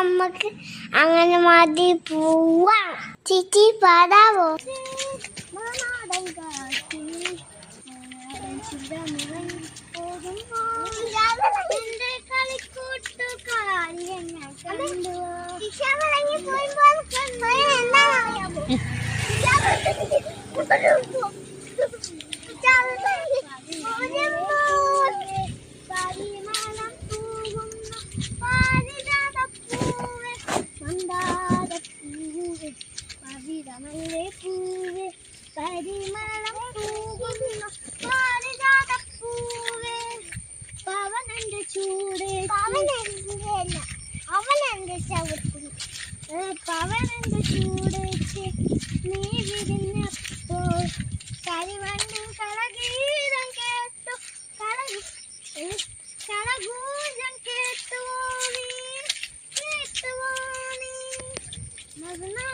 നമ്മക്ക് അങ്ങനെ മതി പോവാം. ചേച്ചി പാടാവോ? പരിമളം പൂകുന്ന പാരിജാതപ്പൂവേ പവനന്റെ ചൂട് അവനെന്റെ ചവിട്ടി പവനന്റെ ചൂടേക്ക് നീ വിരിഞ്ഞപ്പോൾ കരിവണ്ടിൻ കളഗീതം കേട്ടു കളഗൂജം കേട്ടുവോ നീ മകനാ